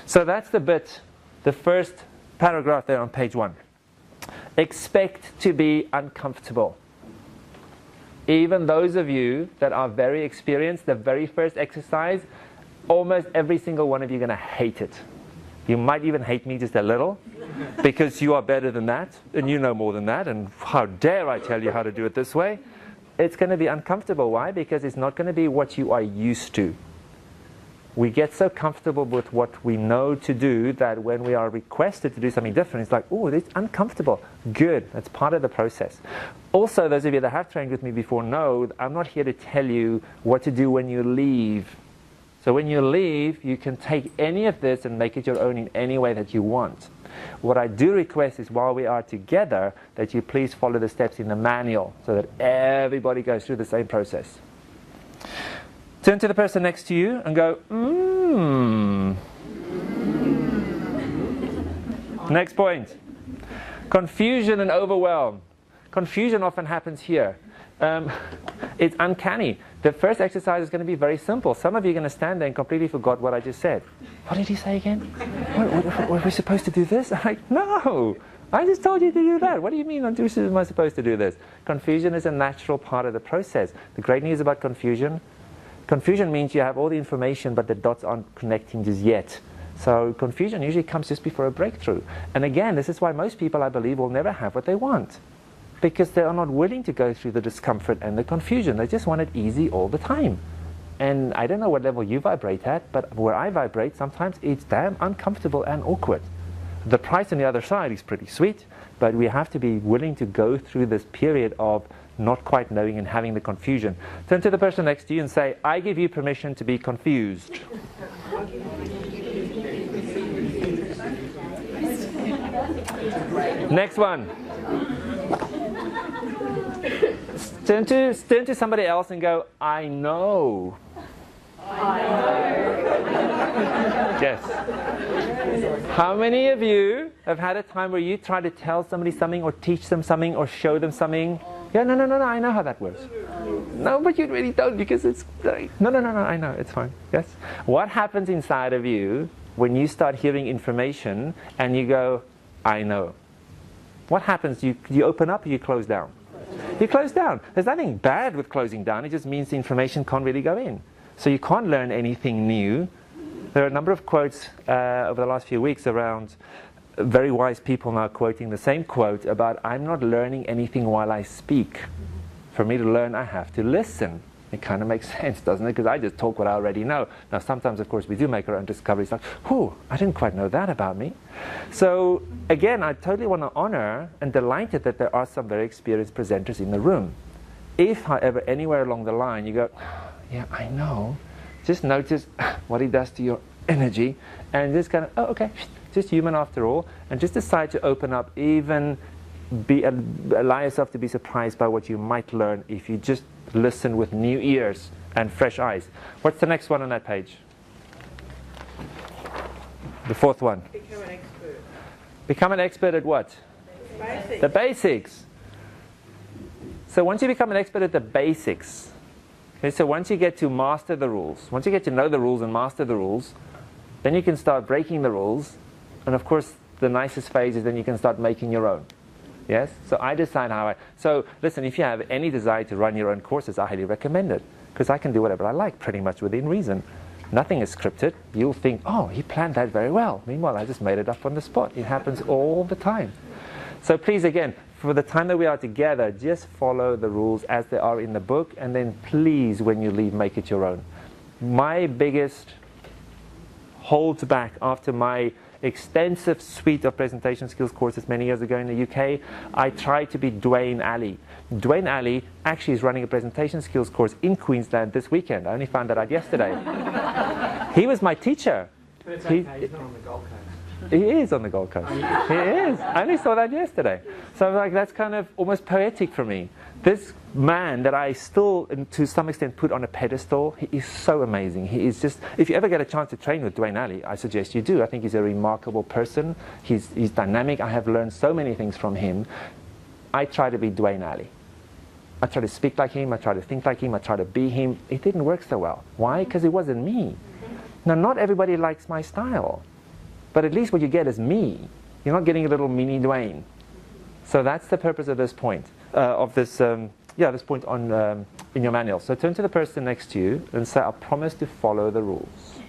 So that's the first paragraph there on page 1. Expect to be uncomfortable. Even those of you that are very experienced, the very first exercise, almost every single one of you are going to hate it. You might even hate me just a little, because you are better than that, and you know more than that, and how dare I tell you how to do it this way? It's going to be uncomfortable. Why? Because it's not going to be what you are used to. We get so comfortable with what we know to do that when we are requested to do something different, it's like, oh, it's uncomfortable. Good, that's part of the process. Also, those of you that have trained with me before know I'm not here to tell you what to do when you leave. So when you leave, you can take any of this and make it your own in any way that you want. What I do request is while we are together, that you please follow the steps in the manual so that everybody goes through the same process. Turn to the person next to you and go, Next point. Confusion and overwhelm. Confusion often happens here. It's uncanny. The first exercise is going to be very simple. Some of you are going to stand there and completely forgot what I just said. What did he say again? Were we supposed to do this? I'm like, no! I just told you to do that. What do you mean am I supposed to do this? Confusion is a natural part of the process. The great news about confusion means you have all the information but the dots aren't connecting just yet. So confusion usually comes just before a breakthrough. And again, this is why most people, I believe, will never have what they want. Because they are not willing to go through the discomfort and the confusion. They just want it easy all the time. And I don't know what level you vibrate at, but where I vibrate, sometimes it's damn uncomfortable and awkward. The price on the other side is pretty sweet, but we have to be willing to go through this period of not quite knowing and having the confusion. Turn to the person next to you and say, I give you permission to be confused. Next one. Turn to somebody else and go, I know. I know. Yes. How many of you have had a time where you try to tell somebody something or teach them something or show them something? Yeah, no, I know how that works. No, but you really don't because it's... No, I know, it's fine. Yes. What happens inside of you when you start hearing information and you go, I know? What happens? You open up or you close down? You close down. There's nothing bad with closing down. It just means the information can't really go in. So you can't learn anything new. There are a number of quotes over the last few weeks around very wise people now quoting the same quote about, I'm not learning anything while I speak. For me to learn, I have to listen. It kind of makes sense, doesn't it? Because I just talk what I already know. Now, sometimes, of course, we do make our own discoveries. Like, I didn't quite know that about me. So, again, I totally want to honor and delighted that there are some very experienced presenters in the room. If, however, anywhere along the line you go, yeah, I know, just notice what it does to your energy and just kind of, okay, just human after all, and just decide to open up, even allow yourself to be surprised by what you might learn if you just listen with new ears and fresh eyes. What's the next one on that page? The fourth one. Become an expert. Become an expert at what? Basics. The basics. So once you become an expert at the basics, okay, so once you get to master the rules, once you get to know the rules and master the rules, then you can start breaking the rules. And of course, the nicest phase is then you can start making your own. Yes? So I decide how So listen, if you have any desire to run your own courses, I highly recommend it. Because I can do whatever I like, pretty much within reason. Nothing is scripted. You'll think, oh, he planned that very well. Meanwhile, I just made it up on the spot. It happens all the time. So please, again, for the time that we are together, just follow the rules as they are in the book. And then please, when you leave, make it your own. My biggest holds back after my extensive suite of presentation skills courses many years ago in the UK, I tried to be Dwayne Alley. Dwayne Alley actually is running a presentation skills course in Queensland this weekend. I only found that out yesterday. He was my teacher. But it's okay, he's not on the Gold Coast. He is on the Gold Coast. He is. I only saw that yesterday. So I was like, that's kind of almost poetic for me. This man that I still, to some extent, put on a pedestal, he is so amazing. He is just, if you ever get a chance to train with Dwayne Alley, I suggest you do. I think he's a remarkable person. He's dynamic. I have learned so many things from him. I try to be Dwayne Alley. I try to speak like him. I try to think like him. I try to be him. It didn't work so well. Why? Because it wasn't me. Now, not everybody likes my style, but at least what you get is me. You're not getting a little mini Dwayne. So that's the purpose of this point, this point on in your manual. So turn to the person next to you and say, I promise to follow the rules.